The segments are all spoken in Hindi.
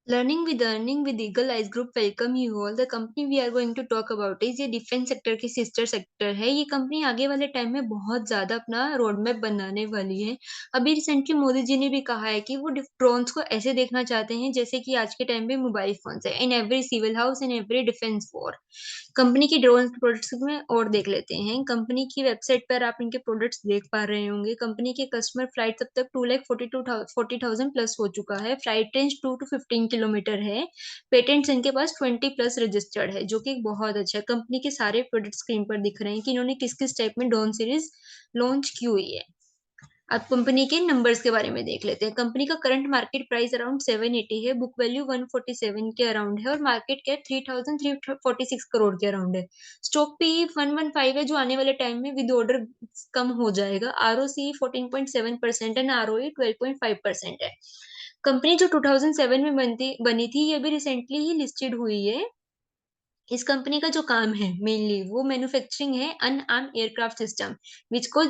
Learning with Earning with Eagle Eyes Group welcome you all. The company we are going to talk about is ये डिफेंस सेक्टर की सिस्टर सेक्टर है। ये कंपनी आगे वाले टाइम में बहुत ज़्यादा अपना रोड मैप बनाने वाली है। अभी रिसेंटली मोदी जी ने भी कहा है कि वो ड्रोन्स को ऐसे देखना चाहते हैं जैसे कि आज के टाइम पे मोबाइल फ़ोन्स है। In every civil house, in every defence war. Company की ड्रोन प्रोडक्ट्स में और देख लेते हैं। कंपनी की वेबसाइट पर आप इनके प्रोडक्ट्स देख पा रहे होंगे। कंपनी के कस्टमर फ्लाइट्स अब तक 2,42,40,000 प्लस हो चुका है। फ्लाइट रेंज 2 टू 15 किलोमीटर है। पेटेंट्स इनके पास 20 प्लस रजिस्टर्ड है, जो कि बहुत अच्छा है। कंपनी के सारे प्रोडक्ट स्क्रीन पर दिख रहे हैं कि इन्होंने किस-किस टाइप में ड्रोन सीरीज़ लॉन्च की हुई है। अब कंपनी के नंबर्स के बारे में देख लेते हैं। कंपनी का करंट मार्केट प्राइस अराउंड 780 है, बुक वैल्यू 147 के अराउंड है और मार्केट कैप 3,346 करोड़ के अराउंड है। स्टॉक पीई 115 है, जो आने वाले टाइम में विद ऑर्डर कम हो जाएगा। आरओसीई 14.7% एंड आरओई 12.5% है। कंपनी जो 2007 में बनी थी, ये अभी रिसेंटली ही लिस्टेड हुई है। इस कंपनी का जो काम है मेनली वो मैन्युफैक्चरिंग है अनआर्म्ड एयरक्राफ्ट सिस्टम,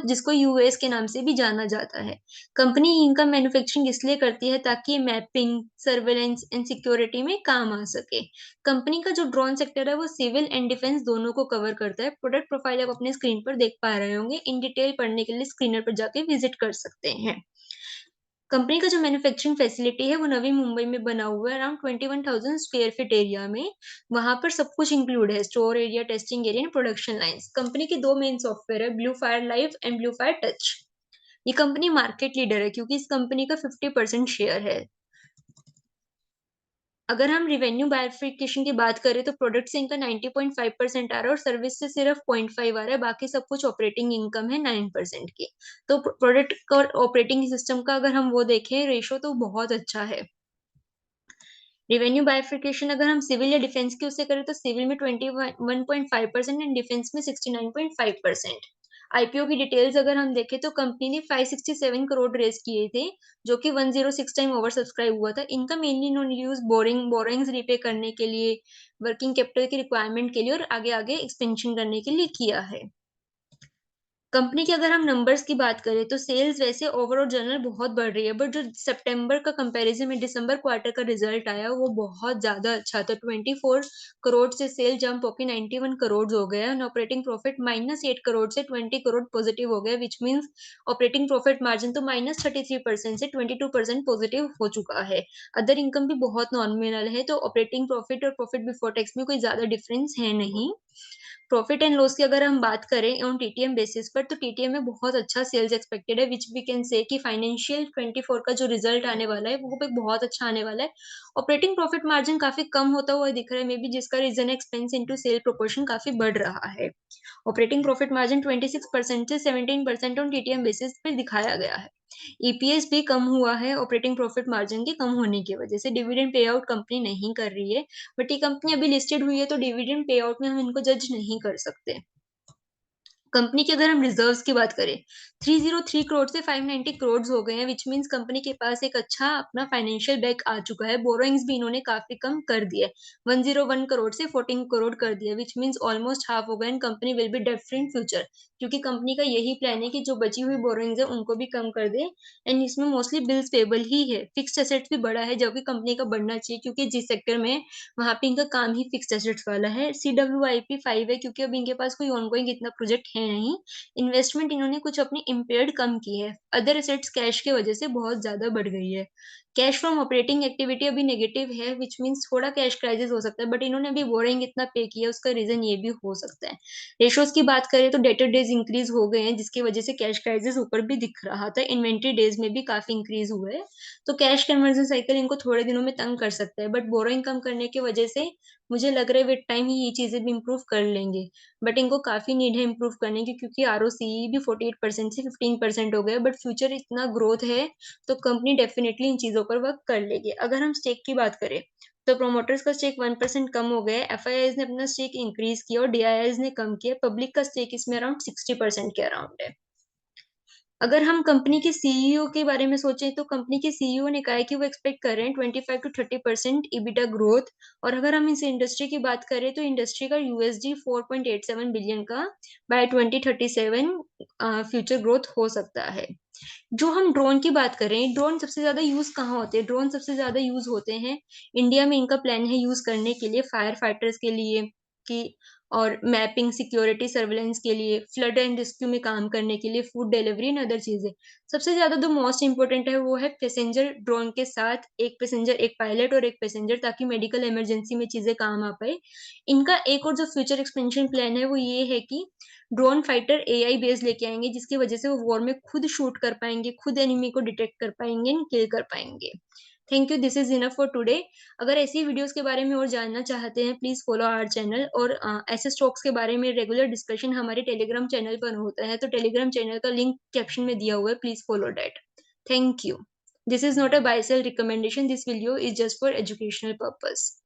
जिसको यूएस के नाम से भी जाना जाता है। कंपनी इनका मैन्युफैक्चरिंग इसलिए करती है ताकि ये मैपिंग, सर्वेलेंस एंड सिक्योरिटी में काम आ सके। कंपनी का जो ड्रोन सेक्टर है वो सिविल एंड डिफेंस दोनों को कवर करता है। प्रोडक्ट प्रोफाइल आप अपने स्क्रीन पर देख पा रहे होंगे। इन डिटेल पढ़ने के लिए स्क्रीनर पर जाके विजिट कर सकते हैं। कंपनी का जो मैन्युफैक्चरिंग फैसिलिटी है वो नवी मुंबई में बना हुआ है अराउंड 21,000 स्क्वायर फीट एरिया में। वहाँ पर सब कुछ इंक्लूड है, store area, testing area and production lines. Company के 2 मेन सॉफ्टवेयर है, blue fire live and blue fire touch. ये कंपनी मार्केट लीडर है क्योंकि इस कंपनी का 50% शेयर है। अगर हम रेवेन्यू बाइफरकेशन की बात करें तो प्रोडक्ट से इनका 90.5% आ रहा है और सर्विस से सिर्फ 0.5 आ रहा है, बाकी सब कुछ ऑपरेटिंग इनकम है 9% की। तो प्रोडक्ट का और ऑपरेटिंग सिस्टम का अगर हम वो देखें रेशो तो बहुत अच्छा है। रेवेन्यू बाइफरकेशन अगर हम सिविल या डिफेंस की उससे करें तो सिविल में 21.5% एंड डिफेंस में 69.5%। आईपीओ की डिटेल्स अगर हम देखें तो कंपनी ने 567 करोड़ रेज किए थे, जो कि 106 टाइम ओवर सब्सक्राइब हुआ था। इनका मेनली इन्होंने यूज बोरिंग्स रीपे करने के लिए, वर्किंग कैपिटल की रिक्वायरमेंट के लिए और आगे आगे एक्सपेंशन करने के लिए किया है। कंपनी के अगर हम नंबर्स की बात करें तो सेल्स वैसे ओवरऑल जनरल बहुत बढ़ रही है, बट जो सितंबर का कंपैरिजन में दिसंबर क्वार्टर का रिजल्ट आया वो बहुत ज़्यादा अच्छा था। 24 करोड़ से सेल जंप होके 91 करोड़ हो गया एंड ऑपरेटिंग प्रॉफिट -8 करोड़ से 20 करोड़ पॉजिटिव हो गया, which means operating profit margin तो -33% से 22% पॉजिटिव हो चुका है। अदर इनकम भी बहुत नॉमिनल है, तो ऑपरेटिंग प्रॉफिट और प्रॉफिट बिफोर टैक्स में कोई ज़्यादा डिफरेंस है नहीं। प्रॉफिट एंड लॉस की अगर हम बात करें ऑन टीटीएम बेसिस पर तो टीटीएम में बहुत अच्छा सेल्स एक्सपेक्टेड है, व्हिच वी कैन से कि फाइनेंशियल 24 का जो रिजल्ट आने वाला है वो भी बहुत अच्छा आने वाला है। ऑपरेटिंग प्रॉफिट मार्जिन काफी कम होता हुआ दिख रहा है, मे बी जिसका reason expense into sale proportion काफी बढ़ रहा है। ऑपरेटिंग प्रॉफिट मार्जिन 26% से 17% ऑन टीटीएम बेसिस पे दिखाया गया है। ईपीएस भी कम हुआ है ऑपरेटिंग प्रॉफिट मार्जिन के कम होने की वजह से। डिविडेंड पे आउट कंपनी नहीं कर रही है, बट ये कंपनी अभी लिस्टेड हुई है तो डिविडेंड पे आउट में हम इनको जज नहीं कर सकते। कंपनी की अगर हम रिजर्व्स की बात करें, 303 करोड़ से 590 करोड़ हो गए हैं, व्हिच मीन्स कंपनी के पास एक अच्छा अपना फाइनेंशियल बैक आ चुका है। बोरोइंग्स भी इन्होंने काफ़ी कम कर दिए, 101 करोड़ से 14 करोड़ कर दिया, व्हिच मीन्स ऑलमोस्ट हाफ हो गए and company will be debt free in future. क्योंकि कंपनी का यही प्लान है कि जो बची हुई बोरोइंग्स है उनको भी कम कर दे एंड इसमें मोस्टली बिल्स पेबल ही है। फिक्स्ड एसेट्स भी बढ़ा है, जो कि कंपनी का बढ़ना चाहिए क्योंकि जिस सेक्टर में वहाँ पे इनका काम ही फिक्स्ड एसेट्स वाला है। सीडब्ल्यूआईपी 5 है क्योंकि अभी इनके पास कोई ऑनगोइंग इतना प्रोजेक्ट है नहीं। इन्वेस्टमेंट इन्होंने कुछ अपनी इम्पेयर्ड कम की है। अदर एसेट्स कैश की वजह से बहुत ज़्यादा बढ़ गई है। कैश फ्रॉम ऑपरेटिंग एक्टिविटी अभी नेगेटिव है, व्हिच मीन्स थोड़ा कैश क्राइसिस हो सकता है, बट इन्होंने अभी बोरिंग इतना पे किया उसका रीज़न ये भी हो सकता है। रेशोज़ की बात करें तो डेटर डेज़ इंक्रीज़ हो गए हैं जिसकी वजह से कैश क्राइसिस ऊपर भी दिख रहा था। इन्वेंटरी डेज़ में भी काफ़ी इंक्रीज़ हुआ है। तो कैश कन्वर्जन साइकिल इनको थोड़े दिनों में तंग कर सकता है, बट बोरोइंग कम करने की वजह से मुझे लग रहा है विद टाइम ही ये चीज़ें भी इम्प्रूव कर लेंगे। बट इनको काफ़ी नीड है इम्प्रूव करने की क्योंकि आरओसीई भी 48% से 15% हो गया, बट फ्यूचर इतना ग्रोथ है तो कंपनी डेफिनिटली इन चीज़ों पर वर्क कर लेगी। अगर हम स्टेक की बात करें तो प्रोमोटर्स का स्टेक 1% कम हो गया है, एफआईआईज़ ने अपना स्टेक इंक्रीज़ किया और डीआईआईज़ ने कम किया। पब्लिक का स्टेक इसमें अराउंड 60% के अराउंड है। अगर हम कंपनी के सीईओ के बारे में सोचें तो कंपनी के सीईओ ने कहा है कि वो एक्सपेक्ट कर रहे हैं 25 to 30% EBITDA ग्रोथ। और अगर हम इस इंडस्ट्री की बात करें तो इंडस्ट्री का यूएसडी 4.87 बिलियन का बाय 2037 फ्यूचर ग्रोथ हो सकता है। जो हम ड्रोन की बात करें, ड्रोन सबसे ज्यादा यूज कहाँ होते हैं? ड्रोन सबसे ज्यादा यूज होते हैं इंडिया में। इनका प्लान है यूज करने के लिए फायर फाइटर्स के लिए कि और मैपिंग, सिक्योरिटी, सर्वेलेंस के लिए, फ्लड एंड रेस्क्यू में काम करने के लिए, फूड डिलीवरी एंड अदर चीजें। सबसे ज्यादा जो मोस्ट इंपॉर्टेंट है वो है पैसेंजर ड्रोन के साथ एक पैसेंजर, एक पायलट और एक पैसेंजर, ताकि मेडिकल इमरजेंसी में चीजें काम आ पाए। इनका एक और जो फ्यूचर एक्सपेंशन प्लान है वो ये है कि ड्रोन फाइटर एआई बेस लेके आएंगे, जिसकी वजह से वो वॉर में खुद शूट कर पाएंगे, खुद एनिमी को डिटेक्ट कर पाएंगे एंड किल कर पाएंगे। Thank you, this is enough for today. अगर ऐसी वीडियोस के बारे में और जानना चाहते हैं प्लीज फॉलो आवर चैनल। और ऐसे स्टॉक्स के बारे में रेगुलर डिस्कशन हमारे टेलीग्राम चैनल पर होता है, तो टेलीग्राम चैनल का लिंक कैप्शन में दिया हुआ है, please follow that. Thank you. This is not a buy sell recommendation, this video is just for educational purpose.